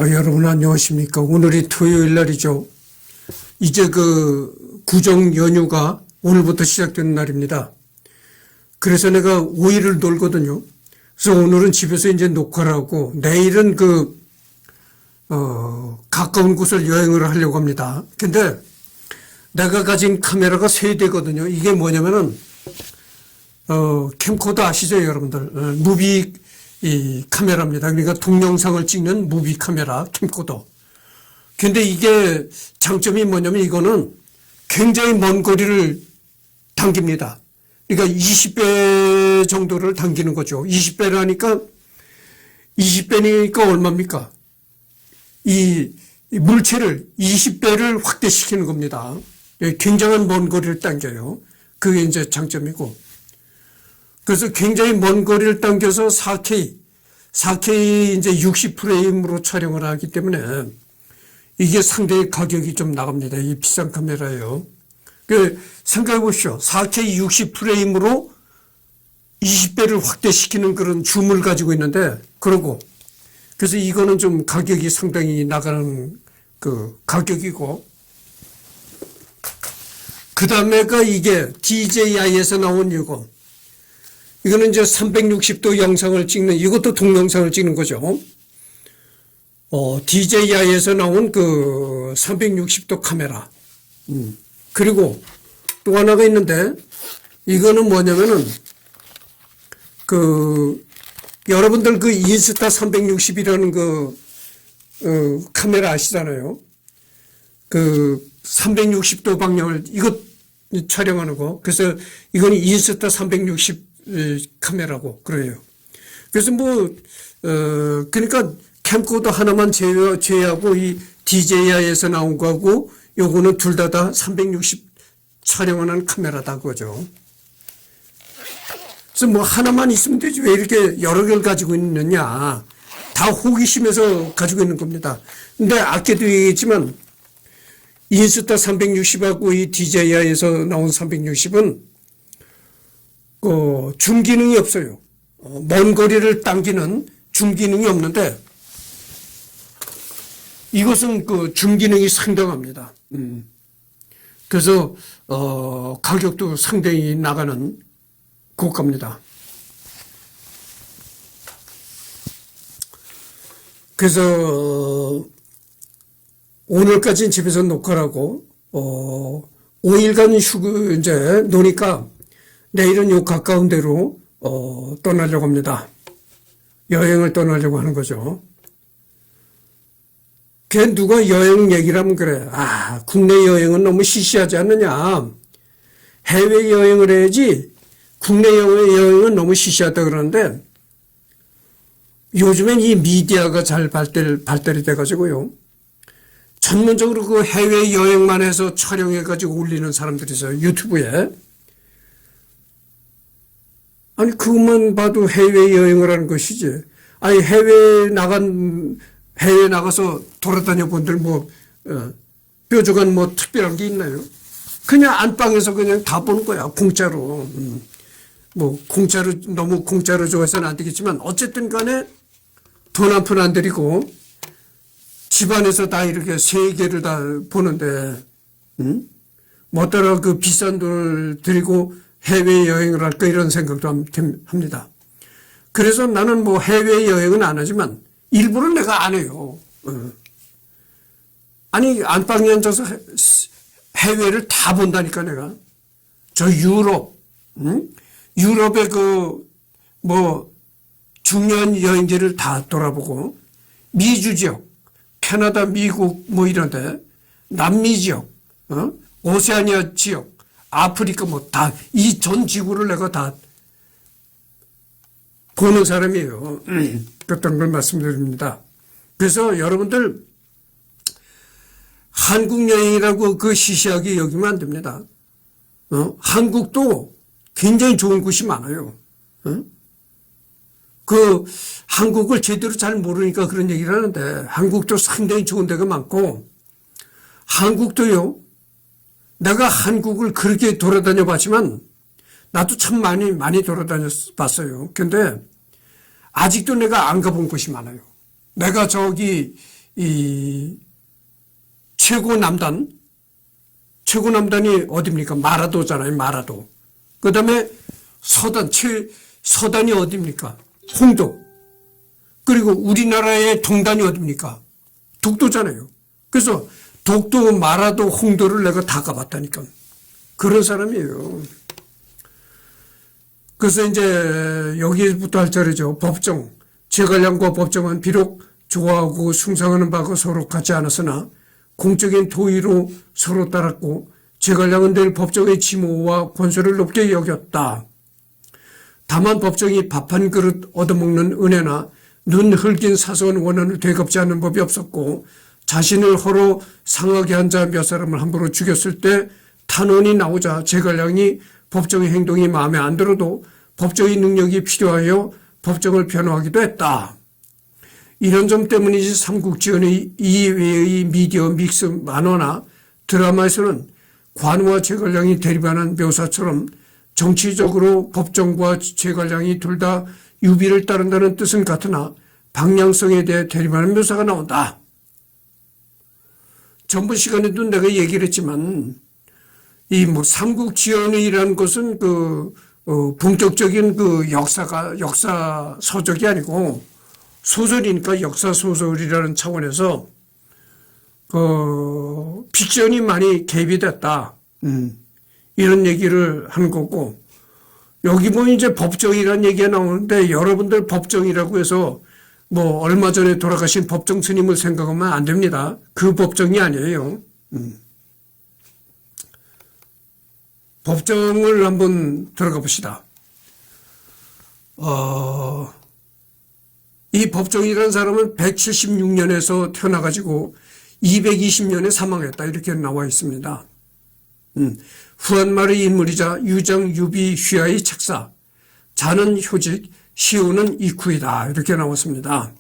여러분 안녕하십니까. 오늘이 토요일 날이죠. 이제 그 구정 연휴가 오늘부터 시작되는 날입니다. 그래서 내가 5일을 놀거든요. 그래서 오늘은 집에서 이제 녹화를 하고 내일은 가까운 곳을 여행을 하려고 합니다. 근데 내가 가진 카메라가 3대거든요. 이게 뭐냐면은 캠코더 아시죠, 여러분들? 무비 카메라입니다. 그러니까 동영상을 찍는 무비 카메라, 캠코더. 근데 이게 장점이 뭐냐면 이거는 굉장히 먼 거리를 당깁니다. 그러니까 20배 정도를 당기는 거죠. 20배라니까 20배니까 얼마입니까? 이 물체를 20배를 확대시키는 겁니다. 굉장한 먼 거리를 당겨요. 그게 이제 장점이고. 그래서 굉장히 먼 거리를 당겨서 4K 이제 60프레임으로 촬영을 하기 때문에 이게 상당히 가격이 좀 나갑니다. 이 비싼 카메라예요. 생각해 보십시오. 4K 60프레임으로 20배를 확대시키는 그런 줌을 가지고 있는데, 그래서 이거는 좀 가격이 상당히 나가는 그 가격이고, 그 다음에가 이게 DJI에서 나온 이거는 이제 360도 영상을 찍는, 이것도 동영상을 찍는 거죠. DJI에서 나온 그 360도 카메라. 그리고 또 하나가 있는데, 이거는 뭐냐면은, 여러분들 그 인스타 360이라는 카메라 아시잖아요. 360도 방향을, 이거 촬영하는 거. 그래서 이거는 인스타 360 카메라고, 그래요. 그래서 그러니까 캠코더 하나만 제외하고 이 DJI에서 나온 거하고 요거는 둘 다 360 촬영하는 카메라다, 그거죠. 그래서 하나만 있으면 되지 왜 이렇게 여러 개를 가지고 있느냐. 다 호기심에서 가지고 있는 겁니다. 근데 아까도 얘기했지만 인스타 360하고 이 DJI에서 나온 360은 줌 기능이 없어요. 먼 거리를 당기는 줌 기능이 없는데 이것은 줌 기능이 상당합니다. 그래서 가격도 상당히 나가는 고가입니다. 그래서 오늘까지는 집에서 녹화를 하고 5일간 이제 노니까 내일은 요 가까운 데로 떠나려고 합니다. 여행을 떠나려고 하는 거죠. 걔 누가 여행 얘기를 하면 그래. 국내 여행은 너무 시시하지 않느냐. 해외 여행을 해야지 국내 여행은 너무 시시하다 그러는데 요즘엔 이 미디어가 잘 발달이 돼가지고요. 전문적으로 그 해외 여행만 해서 촬영해가지고 올리는 사람들이 있어요. 유튜브에. 아니, 그것만 봐도 해외여행을 하는 것이지. 아니, 해외에 나가서 돌아다녀 본들 뾰족한 특별한 게 있나요? 그냥 안방에서 그냥 다 보는 거야. 공짜로. 너무 공짜로 좋아해서는 안 되겠지만, 어쨌든 간에 돈 한 푼 안 들이고, 집안에서 다 이렇게 세계를 다 보는데, 뭐더러 그 비싼 돈을 들이고, 해외여행을 할까 이런 생각도 합니다. 그래서 나는 해외여행은 안 하지만 일부러 내가 안 해요. 아니 안방에 앉아서 해외를 다 본다니까 내가. 저 유럽의 중요한 여행지를 다 돌아보고 미주 지역, 캐나다, 미국 이런데 남미 지역, 오세아니아 지역, 아프리카 다 이 전 지구를 내가 다 보는 사람이에요. 그랬던 걸 말씀드립니다. 그래서 여러분들 한국 여행이라고 시시하게 여기면 안 됩니다. 한국도 굉장히 좋은 곳이 많아요. 한국을 제대로 잘 모르니까 그런 얘기를 하는데 한국도 상당히 좋은 데가 많고 한국도요. 내가 한국을 그렇게 돌아다녀 봤지만 나도 참 많이 돌아다녀 봤어요. 근데 아직도 내가 안 가본 곳이 많아요. 내가 이 최고남단이 어딥니까? 마라도잖아요, 마라도. 그 다음에 서단이 어딥니까? 홍도. 그리고 우리나라의 동단이 어딥니까? 독도잖아요. 그래서 독도, 마라도, 홍도를 내가 다 가봤다니까. 그런 사람이에요. 그래서 이제 여기부터 할 차례죠. 법정. 제갈량과 법정은 비록 좋아하고 숭상하는 바가 서로 같지 않았으나 공적인 도의로 서로 따랐고 제갈량은 늘 법정의 지모와 권세를 높게 여겼다. 다만 법정이 밥 한 그릇 얻어먹는 은혜나 눈 흘긴 사소한 원한을 되갚지 않는 법이 없었고 자신을 허로 상하게 한 자 몇 사람을 함부로 죽였을 때 탄원이 나오자 제갈량이 법정의 행동이 마음에 안 들어도 법정의 능력이 필요하여 법정을 변호하기도 했다. 이런 점 때문이지 삼국지연의 이외의 미디어 믹스 만화나 드라마에서는 관우와 제갈량이 대립하는 묘사처럼 정치적으로 법정과 제갈량이 둘 다 유비를 따른다는 뜻은 같으나 방향성에 대해 대립하는 묘사가 나온다. 전번 시간에도 내가 얘기를 했지만 이 삼국지연의라는 것은 본격적인 역사 서적이 아니고 소설이니까 역사 소설이라는 차원에서 픽션이 많이 개입이 됐다. 이런 얘기를 하는 거고 여기 보면 이제 법정이라는 얘기가 나오는데 여러분들 법정이라고 해서 얼마 전에 돌아가신 법정 스님을 생각하면 안 됩니다. 그 법정이 아니에요. 법정을 한번 들어가 봅시다. 이 법정이라는 사람은 176년에서 태어나가지고 220년에 사망했다. 이렇게 나와 있습니다. 후한말의 인물이자 유정, 유비, 휘하의 책사, 자는 효직, 시우는 이쿠이다. 이렇게 나왔습니다.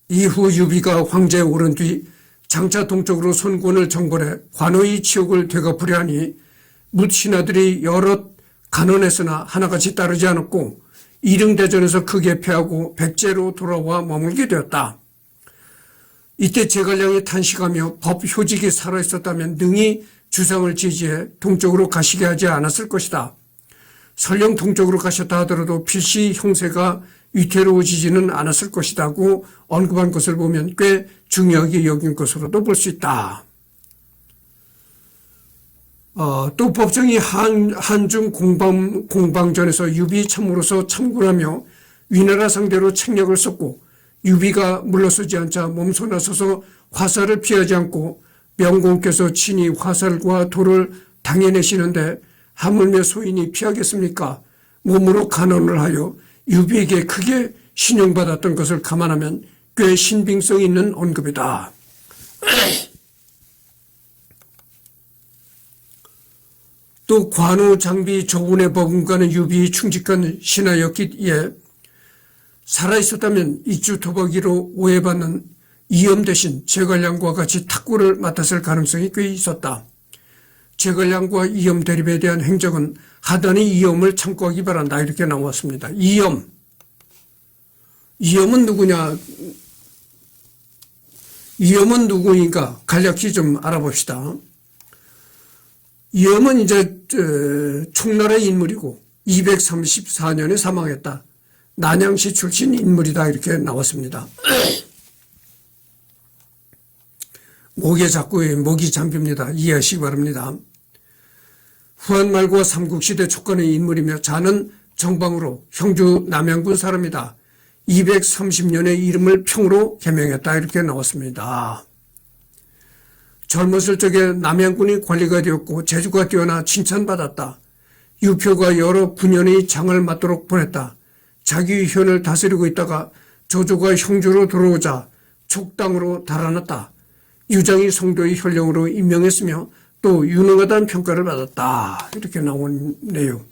이후 유비가 황제에 오른 뒤 장차 동쪽으로 손권을 정벌해 관우의 치욕을 되갚으려 하니 묻 신하들이 여럿 간언했으나 하나같이 따르지 않았고 이릉대전에서 크게 패하고 백제로 돌아와 머물게 되었다. 이때 제갈량이 탄식하며 법 효직이 살아있었다면 능히 주상을 지지해 동쪽으로 가시게 하지 않았을 것이다. 설령 동쪽으로 가셨다 하더라도 필시 형세가 위태로워지지는 않았을 것이라고 언급한 것을 보면 꽤 중요하게 여긴 것으로도 볼 수 있다. 또 법정이 한중 공방전에서 유비 참으로서 참군하며 위나라 상대로 책략을 썼고 유비가 물러서지 않자 몸소 나서서 화살을 피하지 않고 명공께서 친히 화살과 돌을 당해내시는데 하물며 소인이 피하겠습니까? 몸으로 간언을 하여 유비에게 크게 신용받았던 것을 감안하면 꽤 신빙성 있는 언급이다. 또 관우, 장비, 조군의 버금가는 유비의 충직한 신하였기에 살아있었다면 이주토박이로 오해받는 이엄 대신 제갈량과 같이 탁구를 맡았을 가능성이 꽤 있었다. 제갈량과 이엄 대립에 대한 행적은 하단의 이엄을 참고하기 바란다. 이렇게 나왔습니다. 이엄은 누구냐? 이엄은 누구인가? 간략히 좀 알아봅시다. 이엄은 이제 총나라의 인물이고 234년에 사망했다. 난양시 출신 인물이다. 이렇게 나왔습니다. 목에 자꾸 목이 잠깁니다. 이해하시기 바랍니다. 후한말과 삼국시대 촉간의 인물이며 자는 정방으로 형주 남양군 사람이다. 230년에 이름을 평으로 개명했다. 이렇게 나왔습니다. 젊었을 적에 남양군이 관리가 되었고 재주가 뛰어나 칭찬받았다. 유표가 여러 군현의 장을 맡도록 보냈다. 자기 현을 다스리고 있다가 조조가 형주로 들어오자 촉당으로 달아났다. 유장이 성도의 현령으로 임명했으며 또 유능하다는 평가를 받았다. 이렇게 나온 내용.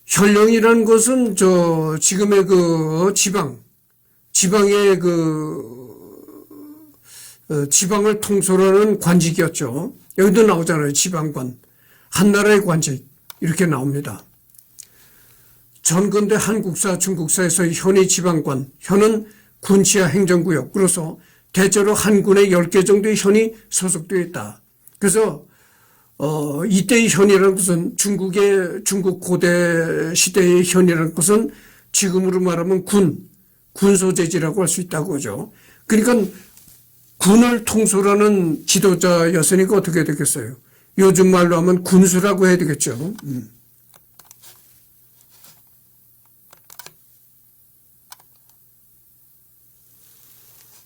현령이라는 것은 지금의 지방의 지방을 통솔하는 관직이었죠. 여기도 나오잖아요. 지방관. 한나라의 관직. 이렇게 나옵니다. 전근대 한국사, 중국사에서 현의 지방관, 현은 군치하 행정구역으로서 대체로 한 군에 10개 정도의 현이 소속되어 있다. 그래서 이때의 현이라는 것은 중국 고대 시대의 현이라는 것은 지금으로 말하면 군소재지라고 할 수 있다고 하죠. 그러니까 군을 통솔하는 지도자였으니까 어떻게 되겠어요? 요즘 말로 하면 군수라고 해야 되겠죠.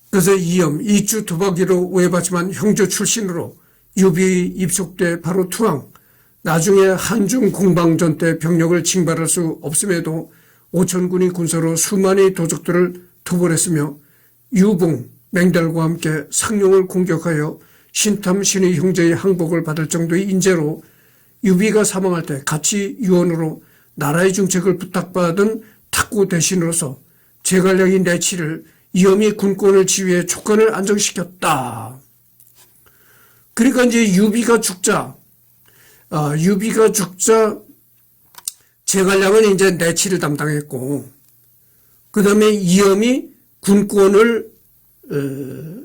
그래서 이염, 이주 도박이로 오해받지만 형조 출신으로 유비 입속돼 바로 투항, 나중에 한중 공방전 때 병력을 징발할 수 없음에도 오천군이 군사로 수만의 도적들을 토벌했으며 유봉, 맹달과 함께 상룡을 공격하여 신탐 신의 형제의 항복을 받을 정도의 인재로 유비가 사망할 때 같이 유언으로 나라의 중책을 부탁받은 탁구 대신으로서 제갈량이 내치를 이염이 군권을 지휘해 촉관을 안정시켰다. 그러니까 이제 유비가 죽자 제갈량은 이제 내치를 담당했고, 그 다음에 이염이 군권을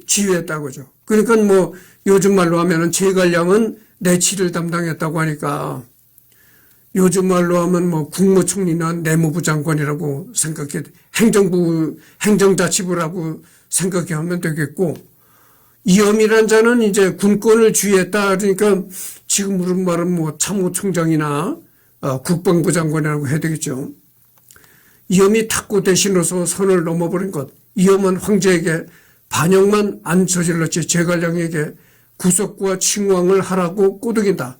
지휘했다고 하죠. 그러니까 뭐 요즘 말로 하면은 제갈량은 내치를 담당했다고 하니까 요즘 말로 하면 뭐 국무총리나 내무부 장관이라고 생각해, 행정자치부라고 생각하면 되겠고, 이염이란 자는 이제 군권을 지휘했다. 그러니까 지금으로 말하면 뭐 참모총장이나 국방부 장관이라고 해야 되겠죠. 이염이 탁구 대신으로서 선을 넘어버린 것. 이염은 황제에게 반역만 안 저질렀지 제갈량에게 구속과 칭왕을 하라고 꼬드긴다.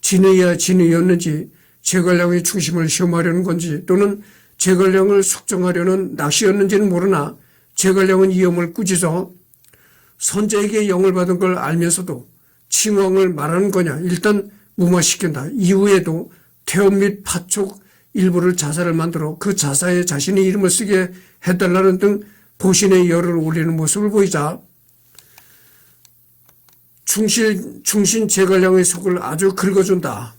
진의야 진의였는지 제갈량의 충심을 시험하려는 건지 또는 제갈량을 숙정하려는 낚시였는지는 모르나 제갈량은 이염을 꾸짖어 선제에게 영을 받은 걸 알면서도 칭왕을 말하는 거냐. 일단 무마시킨다. 이후에도 태업 및 파촉 일부를 자사를 만들어 그 자사에 자신의 이름을 쓰게 해달라는 등 보신의 열을 올리는 모습을 보이자 충신 제갈량의 속을 아주 긁어준다.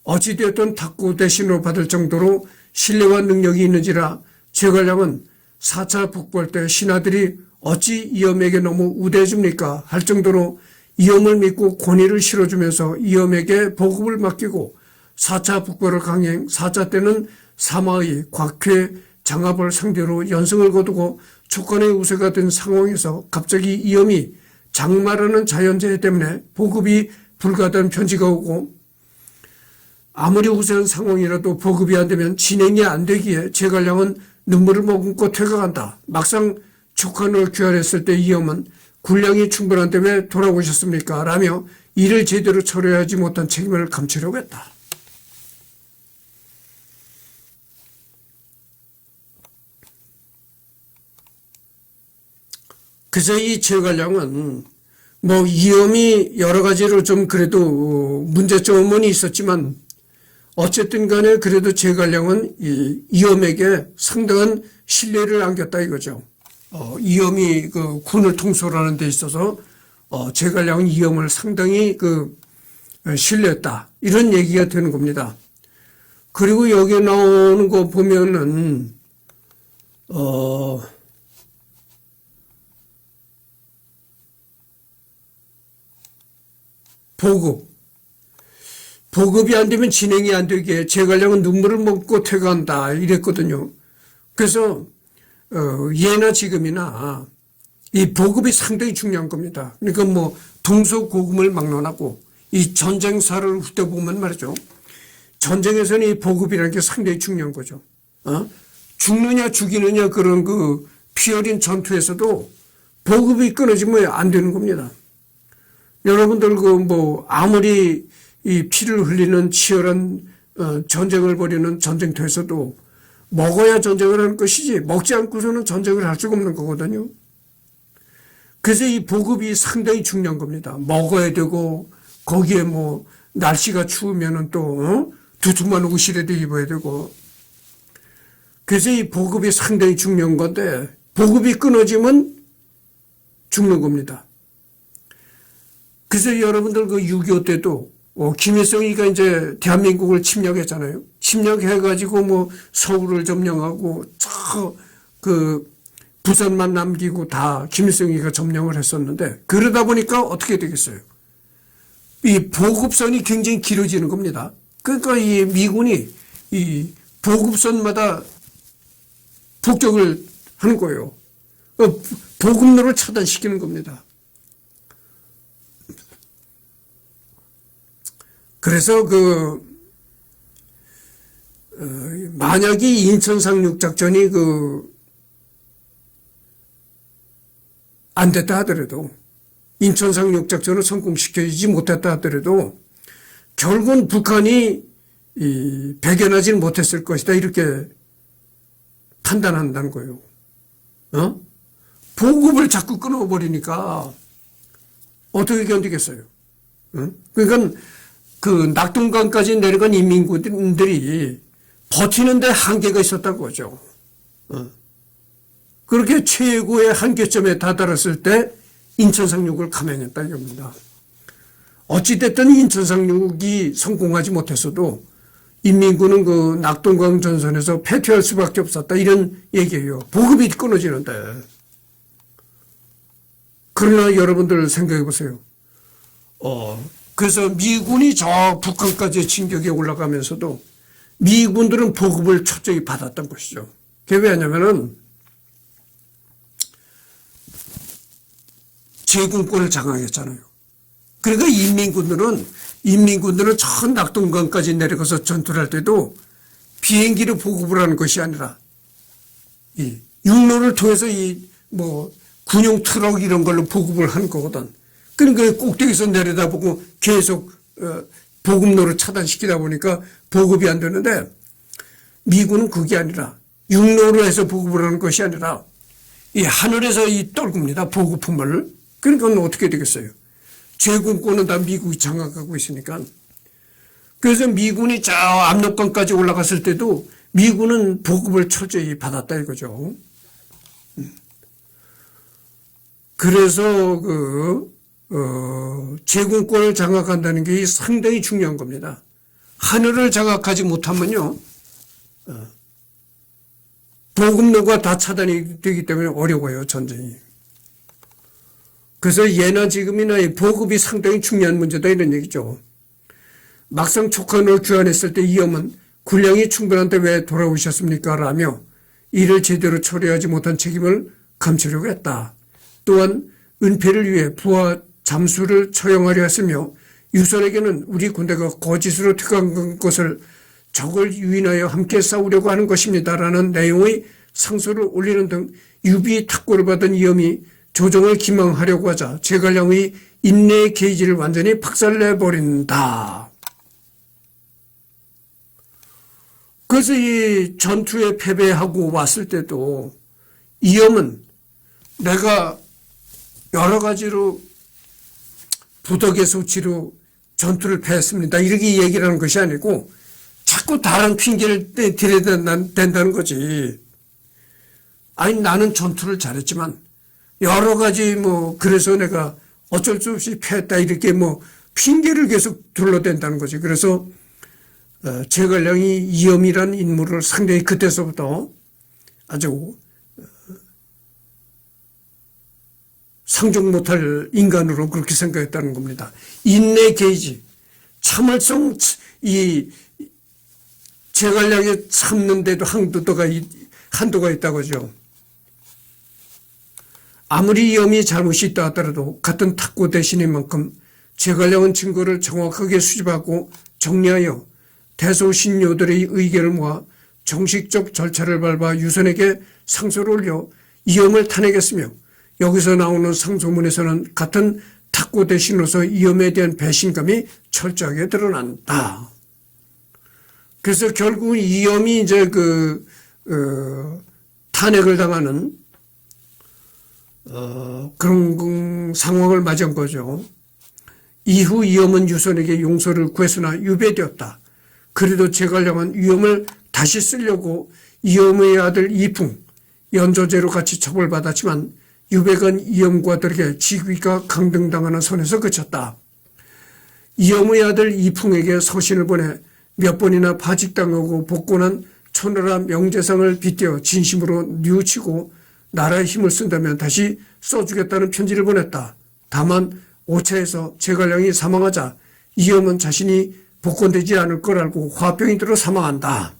어찌되었든 탁구 대신으로 받을 정도로 신뢰와 능력이 있는지라 제갈량은 4차 북벌 때 신하들이 어찌 이염에게 너무 우대해줍니까 할 정도로 이염을 믿고 권위를 실어주면서 이염에게 보급을 맡기고 4차 북벌을 강행, 4차 때는 사마의 곽회 장합을 상대로 연승을 거두고 촉관의 우세가 된 상황에서 갑자기 이염이 장마라는 자연재해 때문에 보급이 불가하다는 편지가 오고 아무리 우세한 상황이라도 보급이 안 되면 진행이 안 되기에 제갈량은 눈물을 머금고 퇴각한다. 막상 촉관을 귀환했을 때 이염은 군량이 충분한데 왜 돌아오셨습니까? 라며 일을 제대로 처리하지 못한 책임을 감추려고 했다. 그래서 이 제갈량은 뭐 이염이 여러 가지로 좀 그래도 문제점은 있었지만 어쨌든 간에 그래도 제갈량은 이염에게 상당한 신뢰를 안겼다 이거죠. 이염이 그 군을 통솔하는 데 있어서 제갈량은 이염을 상당히 신뢰했다. 이런 얘기가 되는 겁니다. 그리고 여기에 나오는 거 보면은 보급이 안 되면 진행이 안 되게 제갈량은 눈물을 먹고 퇴각한다 이랬거든요. 그래서 예나 지금이나 이 보급이 상당히 중요한 겁니다. 그러니까 뭐 동서고금을 막론하고 이 전쟁사를 훑어보면 말이죠. 전쟁에서는 이 보급이라는 게 상당히 중요한 거죠. 죽느냐 죽이느냐 그런 피 어린 전투에서도 보급이 끊어지면 안 되는 겁니다. 여러분들 아무리 이 피를 흘리는 치열한 전쟁을 벌이는 전쟁터에서도 먹어야 전쟁을 하는 것이지 먹지 않고서는 전쟁을 할 수가 없는 거거든요. 그래서 이 보급이 상당히 중요한 겁니다. 먹어야 되고 거기에 뭐 날씨가 추우면은 또 두툼한 옷이라도 입어야 되고 그래서 이 보급이 상당히 중요한 건데 보급이 끊어지면 죽는 겁니다. 그래서 여러분들 그 6.25 때도 김일성이가 이제 대한민국을 침략했잖아요. 침략해가지고 뭐 서울을 점령하고 그 부산만 남기고 다 김일성이가 점령을 했었는데, 그러다 보니까 어떻게 되겠어요? 이 보급선이 굉장히 길어지는 겁니다. 그러니까 이 미군이 이 보급선마다 폭격을 하는 거예요. 보급로를 차단시키는 겁니다. 그래서 만약에 인천 상륙작전이 안 됐다 하더라도, 인천 상륙작전을 성공시키지 못했다 하더라도 결국은 북한이 배견하지 못했을 것이다, 이렇게 판단한다는 거예요. 보급을 자꾸 끊어버리니까 어떻게 견디겠어요? 그러니까 그 낙동강까지 내려간 인민군들이 버티는데 한계가 있었다고 하죠. 그렇게 최고의 한계점에 다다랐을 때 인천 상륙을 감행했다 이겁니다. 어찌됐든 인천 상륙이 성공하지 못했어도 인민군은 그 낙동강 전선에서 패퇴할 수밖에 없었다, 이런 얘기예요. 보급이 끊어지는데. 그러나 여러분들 생각해 보세요. 그래서 미군이 저 북한까지 진격에 올라가면서도 미군들은 보급을 철저히 받았던 것이죠. 그게 왜냐면은 제공권을 장악했잖아요. 그러니까 인민군들은 저 낙동강까지 내려가서 전투를 할 때도 비행기를 보급을 하는 것이 아니라 이 육로를 통해서 군용 트럭 이런 걸로 보급을 하는 거거든. 그러니까 꼭대기에서 내려다보고 계속 보급로를 차단시키다 보니까 보급이 안 되는데, 미군은 그게 아니라 육로로 해서 보급을 하는 것이 아니라 이 하늘에서 떨굽니다, 보급품을. 그러니까 어떻게 되겠어요? 제공권은 다 미국이 장악하고 있으니까. 그래서 미군이 저 압록강까지 올라갔을 때도 미군은 보급을 철저히 받았다 이거죠. 그래서 제공권을 장악한다는 게 상당히 중요한 겁니다. 하늘을 장악하지 못하면요, 보급로가 다 차단이 되기 때문에 어려워요, 전쟁이. 그래서 예나 지금이나 이 보급이 상당히 중요한 문제다, 이런 얘기죠. 막상 촉한을 귀환했을 때 이엄은 군량이 충분한데 왜 돌아오셨습니까? 라며 이를 제대로 처리하지 못한 책임을 감추려고 했다. 또한 은폐를 위해 부하 잠수를 처형하려 했으며 유선에게는 우리 군대가 거짓으로 퇴각한 것을 적을 유인하여 함께 싸우려고 하는 것입니다, 라는 내용의 상소를 올리는 등 유비 탁고를 받은 이엄이 조정을 기망하려고 하자 제갈량의 인내의 게이지를 완전히 박살내버린다. 그래서 이 전투에 패배하고 왔을 때도 이엄은 내가 여러 가지로 부덕의 소치로 전투를 패했습니다, 이렇게 얘기를 하는 것이 아니고 자꾸 다른 핑계를 대야 된다는 거지. 아니, 나는 전투를 잘했지만 여러 가지 그래서 내가 어쩔 수 없이 패했다, 이렇게 핑계를 계속 둘러댄다는 거지. 그래서 제갈량이 이엄이라는 인물을 상당히 그때서부터 아주 상종 못할 인간으로 그렇게 생각했다는 겁니다. 인내 게이지, 참을성, 이 제갈량이 참는데도 한도가 있다고 하죠. 아무리 이엄이 잘못이 있다 하더라도 같은 탁고 대신인 만큼 제갈량은 증거를 정확하게 수집하고 정리하여 대소신료들의 의견을 모아 정식적 절차를 밟아 유선에게 상소를 올려 이엄을 탄핵했으며, 여기서 나오는 상소문에서는 같은 탁고 대신으로서 이엄에 대한 배신감이 철저하게 드러난다. 그래서 결국은 이엄이 이제 탄핵을 당하는 그런 상황을 맞이한 거죠. 이후 이엄은 유선에게 용서를 구했으나 유배되었다. 그래도 제갈량은 이엄을 다시 쓰려고 이엄의 아들 이풍, 연조제로 같이 처벌받았지만 유백은 이엄과들에게 직위가 강등당하는 선에서 그쳤다. 이엄의 아들 이풍에게 서신을 보내 몇 번이나 파직당하고 복권한 초나라 명재상을 빗대어 진심으로 뉘우치고 나라의 힘을 쓴다면 다시 써주겠다는 편지를 보냈다. 다만 오차에서 제갈량이 사망하자 이엄은 자신이 복권되지 않을 걸 알고 화병이 들어 사망한다.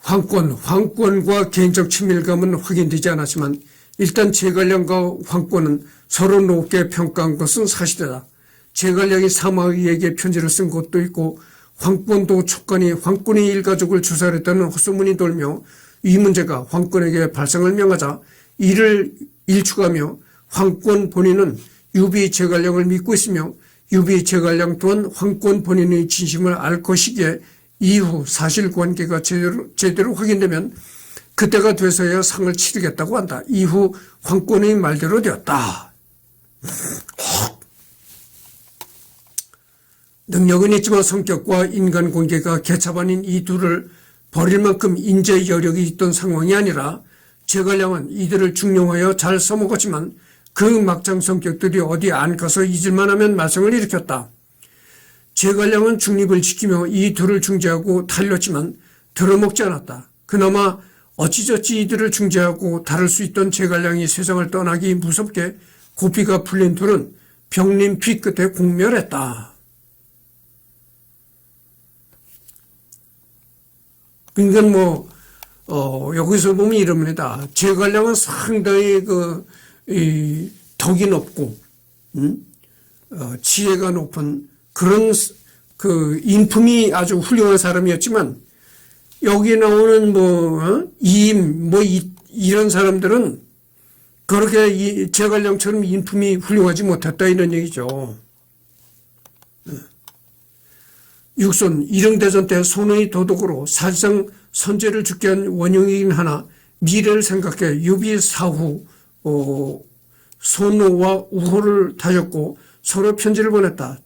황권과 개인적 친밀감은 확인되지 않았지만 일단 제갈량과 황권은 서로 높게 평가한 것은 사실이다. 제갈량이 사마의에게 편지를 쓴 것도 있고 황권도 촉관이 황권의 일가족을 주살했다는 헛소문이 돌며 이 문제가 황권에게 발상을 명하자 이를 일축하며 황권 본인은 유비 제갈량을 믿고 있으며 유비 제갈량 또한 황권 본인의 진심을 알 것이기에 이후 사실관계가 제대로 확인되면 그때가 돼서야 상을 치르겠다고 한다. 이후 황권의 말대로 되었다. 능력은 있지만 성격과 인간관계가 개차반인 이 둘을 버릴 만큼 인재 여력이 있던 상황이 아니라 제갈량은 이들을 중용하여 잘 써먹었지만 그 막장 성격들이 어디 안 가서 잊을만 하면 말썽을 일으켰다. 제갈량은 중립을 지키며 이 둘을 중재하고 달렸지만 들어먹지 않았다. 그나마 어찌저찌 이들을 중재하고 다룰 수 있던 제갈량이 세상을 떠나기 무섭게 고피가 풀린 둘은 병림 피 끝에 공멸했다. 그러니까 여기서 보면 이럽니다. 제갈량은 상당히 덕이 높고, 지혜가 높은 그런 인품이 아주 훌륭한 사람이었지만, 여기 나오는 이런 사람들은 그렇게 제갈량처럼 인품이 훌륭하지 못했다 이런 얘기죠. 육손 일릉대전 때 손의 도덕으로 사실상 선제를 죽게 한 원흉이긴 하나 미래를 생각해 유비 사후 손호와 우호를 다졌고 서로 편지를 보냈다.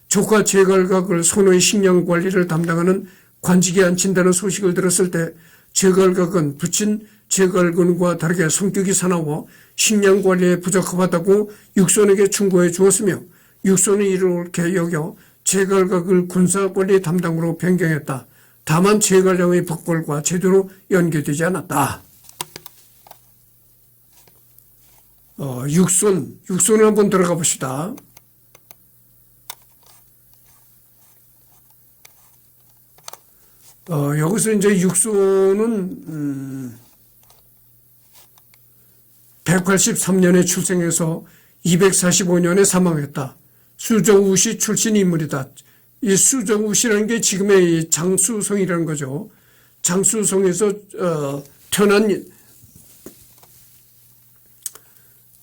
조카 제갈각을 손호의 식량 관리를 담당하는 관직에 앉힌다는 소식을 들었을 때 제갈각은 부친 제갈군과 다르게 성격이 사나워 식량 관리에 부적합하다고 육손에게 충고해 주었으며 육손이 이렇게 여겨 제갈각을 군사관리 담당으로 변경했다. 다만 제갈량의 복벌과 제대로 연계되지 않았다. 육손을 한번 들어가 봅시다. 여기서 이제 육손은 183년에 출생해서 245년에 사망했다. 수정우시 출신 인물이다. 이 수정우시라는 게 지금의 장수성이라는 거죠. 장수성에서 태어난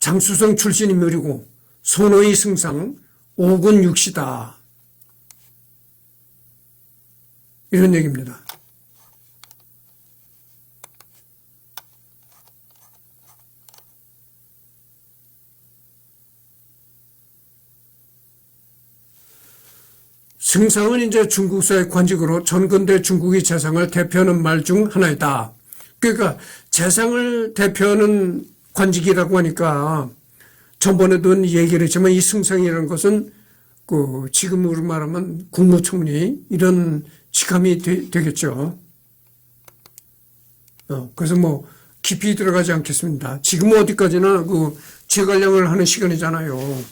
장수성 출신 인물이고 손호의 승상 5군 육시다. 이런 얘기입니다. 승상은 이제 중국사의 관직으로 전근대 중국의 재상을 대표하는 말 중 하나이다. 그러니까 재상을 대표하는 관직이라고 하니까 전번에도 얘기를 했지만 이 승상이라는 것은 지금으로 말하면 국무총리 이런 직함이 되겠죠. 그래서 깊이 들어가지 않겠습니다. 지금 어디까지나 제갈량을 하는 시간이잖아요.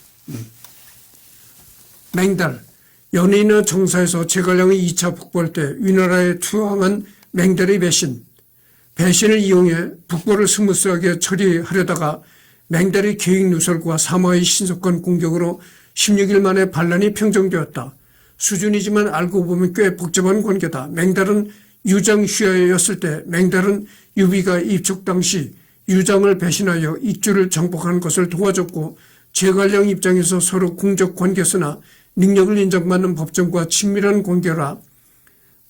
맹달. 연인의 정사에서 제갈량의 2차 북벌 때 위나라에 투항한 맹달의 배신을 이용해 북벌을 스무스하게 처리하려다가 맹달의 계획 누설과 사마의 신속한 공격으로 16일 만에 반란이 평정되었다. 수준이지만 알고 보면 꽤 복잡한 관계다. 맹달은 유장 휘하였을 때 맹달은 유비가 입축 당시 유장을 배신하여 익주를 정복하는 것을 도와줬고 제갈량 입장에서 서로 공적 관계였으나 능력을 인정받는 법정과 친밀한 관계라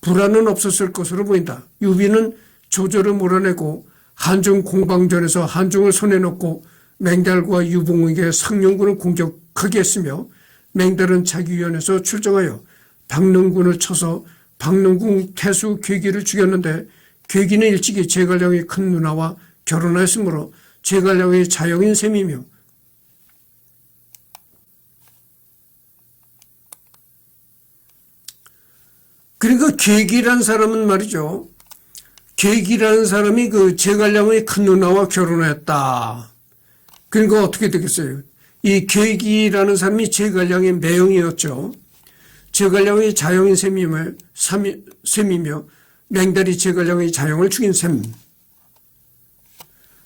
불안은 없었을 것으로 보인다. 유비는 조조를 몰아내고 한중 공방전에서 한중을 손에 넣고 맹달과 유봉에게 상용군을 공격하게 했으며 맹달은 자기 위원에서 출정하여 박능군을 쳐서 박능군 태수 괴기를 죽였는데 괴기는 일찍이 제갈량의 큰 누나와 결혼하였으므로 제갈량의 자영인 셈이며 그러니까 괴기라는 사람은 말이죠. 괴기라는 사람이 그 제갈량의 큰 누나와 결혼했다. 그러니까 어떻게 되겠어요? 이 괴기라는 사람이 제갈량의 매형이었죠. 제갈량의 자영인 셈이며 맹달이 제갈량의 자영을 죽인 셈.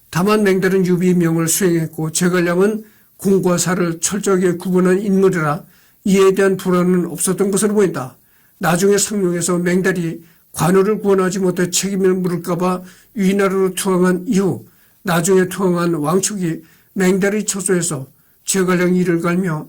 다만 맹달은 유비의 명을 수행했고 제갈량은 공과 사를 철저하게 구분한 인물이라 이에 대한 불안은 없었던 것으로 보인다. 나중에 상룡에서 맹달이 관우를 구원하지 못해 책임을 물을까 봐 위나라로 투항한 이후 나중에 투항한 왕축이 맹달의 처소에서 제갈량 이를 갈며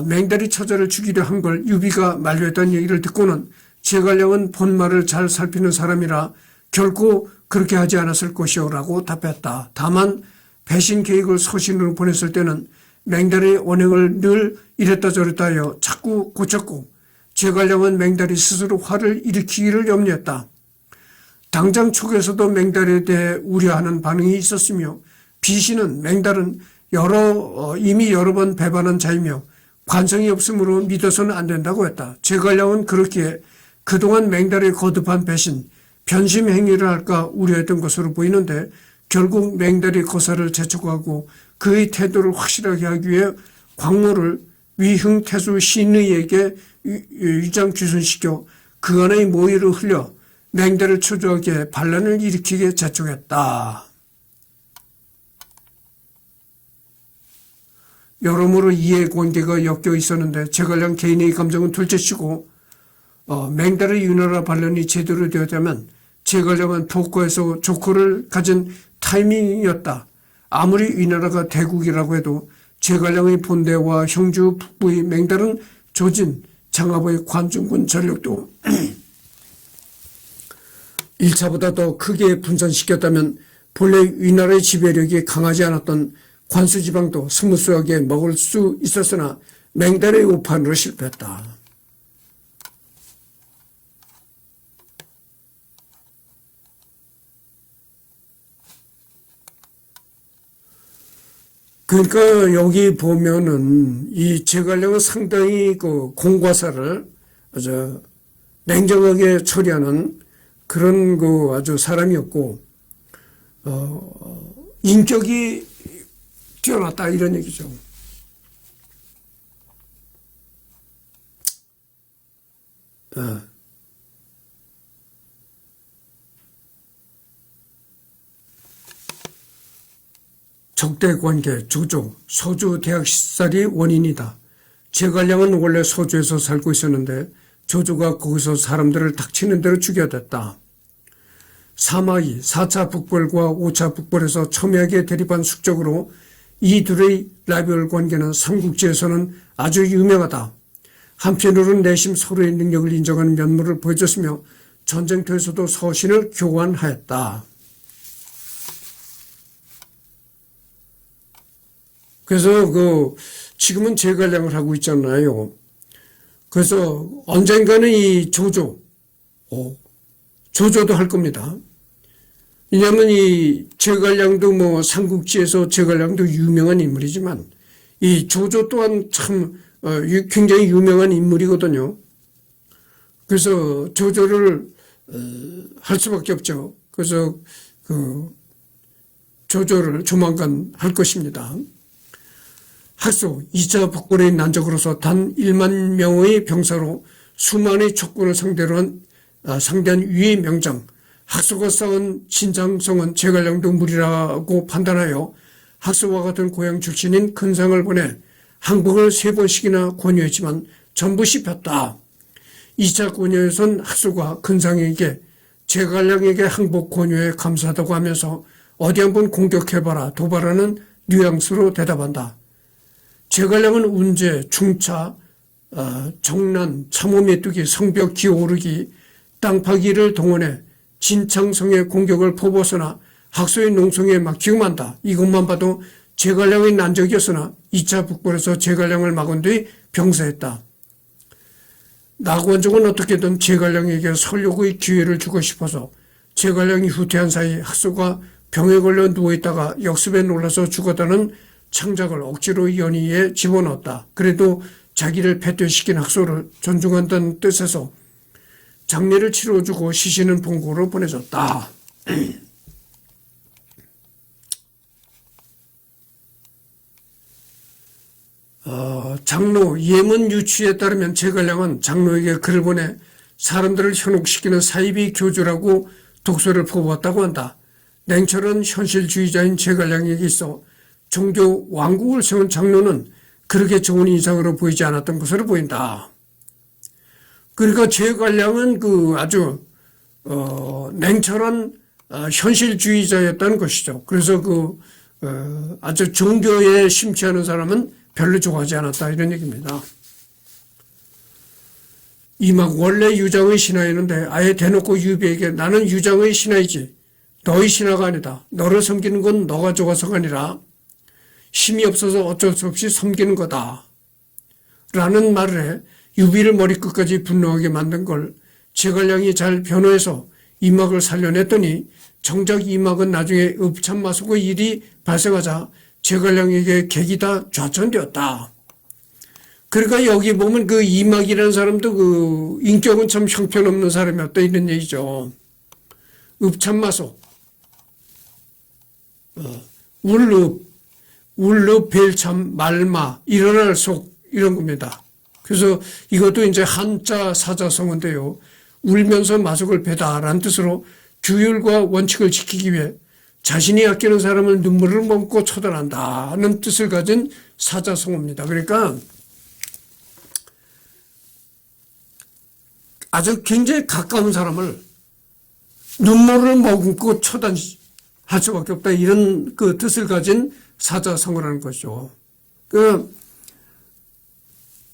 맹달이 처자를 죽이려 한 걸 유비가 만류했다는 얘기를 듣고는 제갈량은 본말을 잘 살피는 사람이라 결코 그렇게 하지 않았을 것이오라고 답했다. 다만 배신 계획을 서신으로 보냈을 때는 맹달의 언행을 늘 이랬다 저랬다 하여 자꾸 고쳤고 제갈량은 맹달이 스스로 화를 일으키기를 염려했다. 당장 촉에서도 맹달에 대해 우려하는 반응이 있었으며 비신은 맹달은 이미 여러 번 배반한 자이며 관성이 없으므로 믿어서는 안 된다고 했다. 제갈량은 그렇기에 그동안 맹달의 거듭한 배신, 변심 행위를 할까 우려했던 것으로 보이는데 결국 맹달이 거사를 재촉하고 그의 태도를 확실하게 하기 위해 광모를 위흥태수 신의에게 위장 귀순시켜 그 안의 모의를 흘려 맹달을 초조하게 반란을 일으키게 재촉했다. 여러모로 이해관계가 엮여 있었는데 제갈량 개인의 감정은 둘째치고 맹달의 유나라 반란이 제대로 되었다면 제갈량은 독거에서 조커를 가진 타이밍이었다. 아무리 위나라가 대국이라고 해도 제갈량의 본대와 형주 북부의 맹달은 조진, 장압의 관중군 전력도 1차보다 더 크게 분산시켰다면 본래 위나라의 지배력이 강하지 않았던 관수지방도 스무스하게 먹을 수 있었으나 맹달의 우판으로 실패했다. 그러니까 여기 보면은 이 제갈량은 상당히 그 공과사를 아주 냉정하게 처리하는 그런 그 아주 사람이었고, 인격이 뛰어났다 이런 얘기죠. 적대관계, 조조, 소주 대학살이 원인이다. 제갈량은 원래 소주에서 살고 있었는데 조조가 거기서 사람들을 닥치는 대로 죽여댔다. 사마이 4차 북벌과 5차 북벌에서 첨예하게 대립한 숙적으로 이 둘의 라이벌 관계는 삼국지에서는 아주 유명하다. 한편으로는 내심 서로의 능력을 인정하는 면모를 보여줬으며 전쟁터에서도 서신을 교환하였다. 그래서 지금은 제갈량을 하고 있잖아요. 그래서 언젠가는 이 조조도 할 겁니다. 왜냐하면 이 제갈량도 삼국지에서 제갈량도 유명한 인물이지만 이 조조 또한 참 굉장히 유명한 인물이거든요. 그래서 조조를 할 수밖에 없죠. 그래서 조조를 조만간 할 것입니다. 학소 2차 북벌의 난적으로서 단 1만 명의 병사로 수만의 촉군을 상대한 위의 명장 학소가 쌓은 신장성은 제갈량도 무리라고 판단하여 학소와 같은 고향 출신인 근상을 보내 항복을 3번씩이나 권유했지만 전부 씹혔다. 2차 권유에선 학소가 근상에게 제갈량에게 항복 권유에 감사하다고 하면서 어디 한번 공격해봐라 도발하는 뉘앙스로 대답한다. 제갈량은 운제, 중차, 정난, 참호 메뚜기, 성벽 기어오르기, 땅 파기를 동원해 진창성의 공격을 퍼부었으나 학소의 농성에 막히고 만다. 이것만 봐도 제갈량의 난적이었으나 2차 북벌에서 제갈량을 막은 뒤 병사했다. 나관종은 어떻게든 제갈량에게 설욕의 기회를 주고 싶어서 제갈량이 후퇴한 사이 학소가 병에 걸려 누워있다가 역습에 놀라서 죽었다는 창작을 억지로 연희에 집어넣었다. 그래도 자기를 패퇴시킨 학소를 존중한다는 뜻에서 장례를 치러주고 시신은 본국으로 보내줬다. 장로 예문 유취에 따르면 제갈량은 장로에게 글을 보내 사람들을 현혹시키는 사이비 교주라고 독소를 퍼부었다고 한다. 냉철한 현실주의자인 제갈량에게 있어 종교 왕국을 세운 장로는 그렇게 좋은 인상으로 보이지 않았던 것으로 보인다. 그러니까 제갈량은 아주 냉철한 현실주의자였다는 것이죠. 그래서 아주 종교에 심취하는 사람은 별로 좋아하지 않았다 이런 얘기입니다. 이막 원래 유장의 신하였는데 아예 대놓고 유비에게 나는 유장의 신하이지 너의 신하가 아니다. 너를 섬기는 건 너가 좋아서가 아니라 힘이 없어서 어쩔 수 없이 섬기는 거다. 라는 말을 해 유비를 머리끝까지 분노하게 만든 걸 제갈량이 잘 변호해서 이막을 살려냈더니 정작 이막은 나중에 읍참마속의 일이 발생하자 제갈량에게 객이 다 좌천되었다. 그러니까 여기 보면 이막이라는 사람도 인격은 참 형편없는 사람이었다 이런 얘기죠. 읍참마속, 울읍, 벨참, 말마, 일어날 속 이런 겁니다. 그래서 이것도 이제 한자 사자성어인데요. 울면서 마속을 베다라는 뜻으로 규율과 원칙을 지키기 위해 자신이 아끼는 사람을 눈물을 머금고 처단한다는 뜻을 가진 사자성어입니다. 그러니까 아주 굉장히 가까운 사람을 눈물을 머금고 처단할 수밖에 없다. 이런 뜻을 가진 사자성어라는 거죠.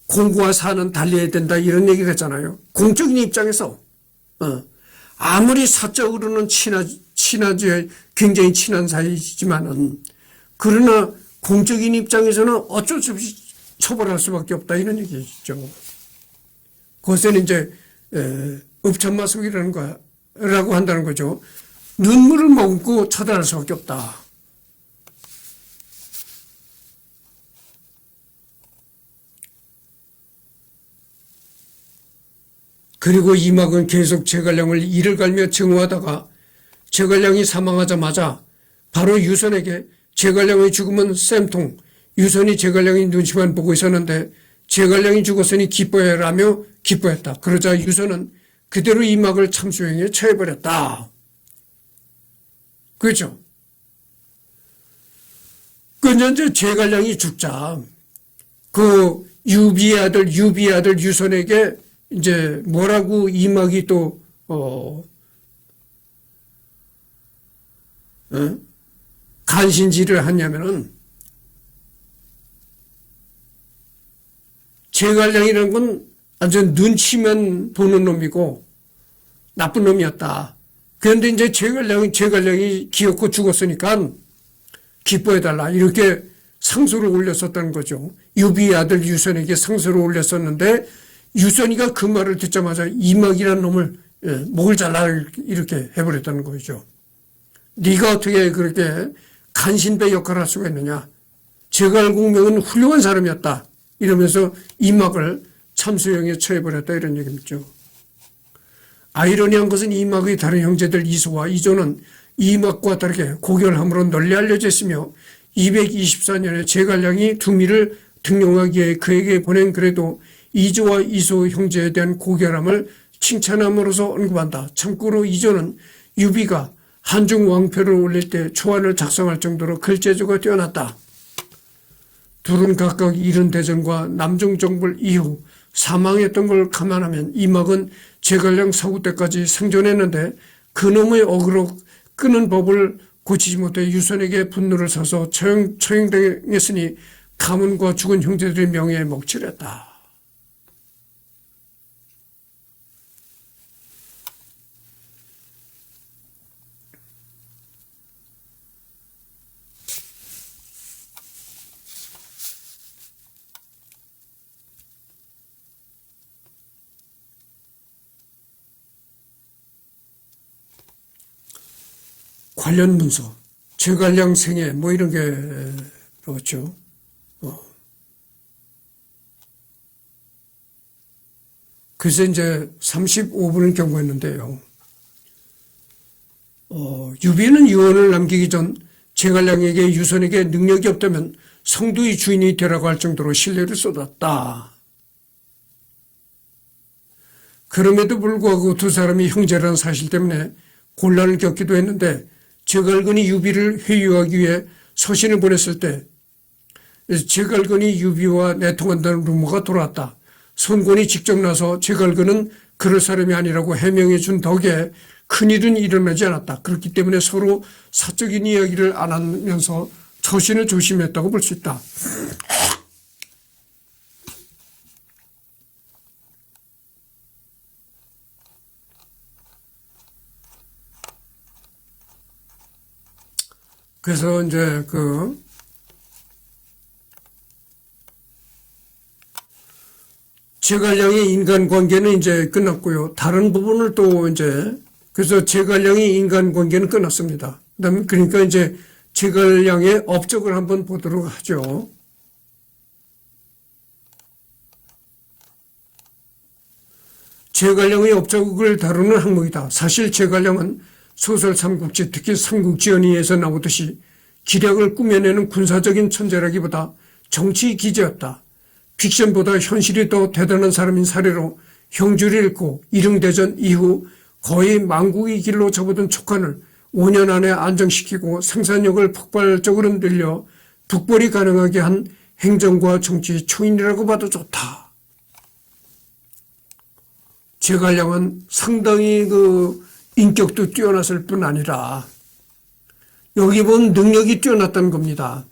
공과 사는 달려야 된다 이런 얘기를 했잖아요. 공적인 입장에서 아무리 사적으로는 친하지 굉장히 친한 사이지만은 그러나 공적인 입장에서는 어쩔 수 없이 처벌할 수밖에 없다 이런 얘기죠. 그것은 이제 읍참마속이라는 거라고 한다는 거죠. 눈물을 머금고 처단할 수밖에 없다. 그리고 이막은 계속 제갈량을 이를 갈며 증오하다가 제갈량이 사망하자마자 바로 유선에게 제갈량의 죽음은 쌤통, 유선이 제갈량의 눈치만 보고 있었는데 제갈량이 죽었으니 기뻐해라며 기뻐했다. 그러자 유선은 그대로 이막을 참수형에 처해버렸다. 그렇죠? 이제 제갈량이 죽자 유비의 아들 유선에게 이제 뭐라고 이막이 또 간신질을 하냐면은 제갈량이라는 건 아주 눈치만 보는 놈이고 나쁜 놈이었다. 그런데 이제 제갈량이 기어코 죽었으니까 기뻐해달라 이렇게 상소를 올렸었다는 거죠. 유비의 아들 유선에게 상소를 올렸었는데 유선이가 그 말을 듣자마자 이막이라는 놈을 목을 잘라 이렇게 해버렸다는 거죠. 네가 어떻게 그렇게 간신배 역할을 할 수가 있느냐. 제갈공명은 훌륭한 사람이었다. 이러면서 이막을 참수형에 처해버렸다 이런 얘기죠. 아이러니한 것은 이막의 다른 형제들 이소와 이조는 이막과 다르게 고결함으로 널리 알려져 있으며 224년에 제갈량이 두미를 등용하기 위해 그에게 보낸 글에도 이조와 이소 형제에 대한 고결함을 칭찬함으로써 언급한다. 참고로 이조는 유비가 한중 왕표를 올릴 때 초안을 작성할 정도로 글재주가 뛰어났다. 둘은 각각 이른 대전과 남중 정벌 이후 사망했던 걸 감안하면 이막은 제갈량 서구 때까지 생존했는데 그놈의 어그로 끄는 법을 고치지 못해 유선에게 분노를 사서 처형당했으니 가문과 죽은 형제들의 명예에 먹칠했다. 관련 문서, 제갈량 생애 뭐 이런 게 나왔죠. 그래서 이제 35분을 경고했는데요. 유비는 유언을 남기기 전 제갈량에게 유선에게 능력이 없다면 성도의 주인이 되라고 할 정도로 신뢰를 쏟았다. 그럼에도 불구하고 두 사람이 형제라는 사실 때문에 곤란을 겪기도 했는데 제갈근이 유비를 회유하기 위해 서신을 보냈을 때 제갈근이 유비와 내통한다는 루머가 돌아왔다. 손권이 직접 나서 제갈근은 그럴 사람이 아니라고 해명해 준 덕에 큰일은 일어나지 않았다. 그렇기 때문에 서로 사적인 이야기를 안 하면서 처신을 조심했다고 볼 수 있다. 그래서 이제 제갈량의 인간관계는 이제 끝났고요. 다른 부분을 또 이제 그래서 제갈량의 인간관계는 끝났습니다. 그다음에 그러니까 이제 제갈량의 업적을 한번 보도록 하죠. 제갈량의 업적을 다루는 항목이다. 사실 제갈량은 소설 삼국지, 특히 삼국지연의에서 나오듯이 기략을 꾸며내는 군사적인 천재라기보다 정치 기재였다. 픽션보다 현실이 더 대단한 사람인 사례로 형주를 잃고 일흥대전 이후 거의 망국의 길로 접어든 촉한을 5년 안에 안정시키고 생산력을 폭발적으로 늘려 북벌이 가능하게 한 행정과 정치 초인이라고 봐도 좋다. 제갈량은 상당히 인격도 뛰어났을 뿐 아니라 여기 본 능력이 뛰어났다는 겁니다.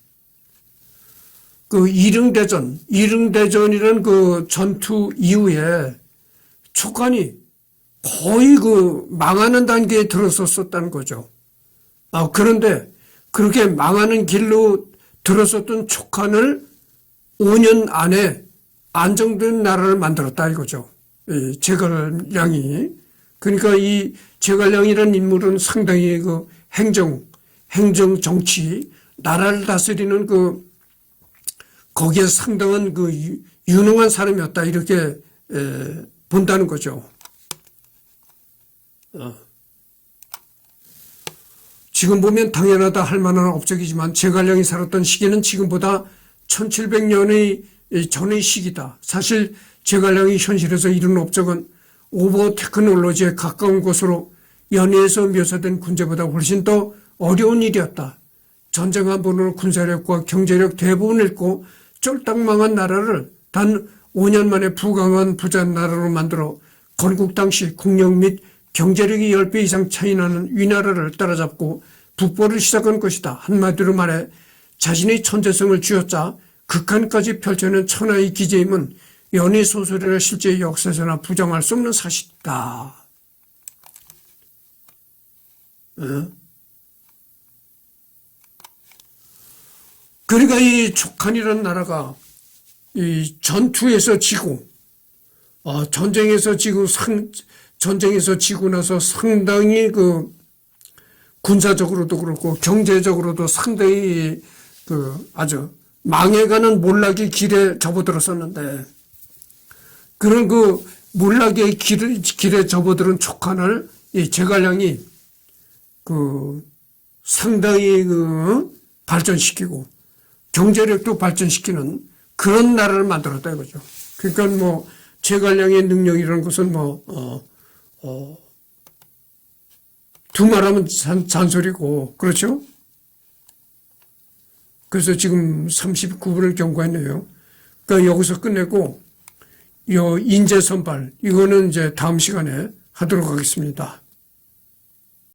일흥대전이라는 전투 이후에 촉한이 거의 망하는 단계에 들어섰었다는 거죠. 그런데 그렇게 망하는 길로 들어섰던 촉한을 5년 안에 안정된 나라를 만들었다 이거죠. 제갈량이. 그러니까 이 제갈량이라는 인물은 상당히 행정, 정치, 나라를 다스리는 거기에 상당한 유능한 사람이었다 이렇게 본다는 거죠. 지금 보면 당연하다 할 만한 업적이지만 제갈량이 살았던 시기는 지금보다 1700년의 전의 시기다. 사실 제갈량이 현실에서 이룬 업적은 오버 테크놀로지에 가까운 것으로 연의에서 묘사된 군제보다 훨씬 더 어려운 일이었다. 전쟁 한 번으로 군사력과 경제력 대부분을 잃고 쫄딱 망한 나라를 단 5년 만에 부강한 부자 나라로 만들어 건국 당시 국력 및 경제력이 10배 이상 차이나는 위나라를 따라잡고 북벌을 시작한 것이다. 한마디로 말해 자신의 천재성을 쥐어짜 극한까지 펼쳐낸 천하의 기재임은 연의 소설이나 실제 역사에서나 부정할 수 없는 사실이다. 그러니까 이 촉한이라는 나라가 이 전투에서 지고 전쟁에서 지고 나서 상당히 군사적으로도 그렇고 경제적으로도 상당히 아주 망해가는 몰락의 길에 접어들었었는데 그런 몰락의 길에 접어들은 촉한을 이 제갈량이 상당히 발전시키고 경제력도 발전시키는 그런 나라를 만들었다 이거죠. 그러니까 제갈량의 능력이라는 것은 두말하면 잔소리고 그렇죠. 그래서 지금 39분을 경고했네요. 그러니까 여기서 끝내고 인재 선발 이거는 이제 다음 시간에 하도록 하겠습니다.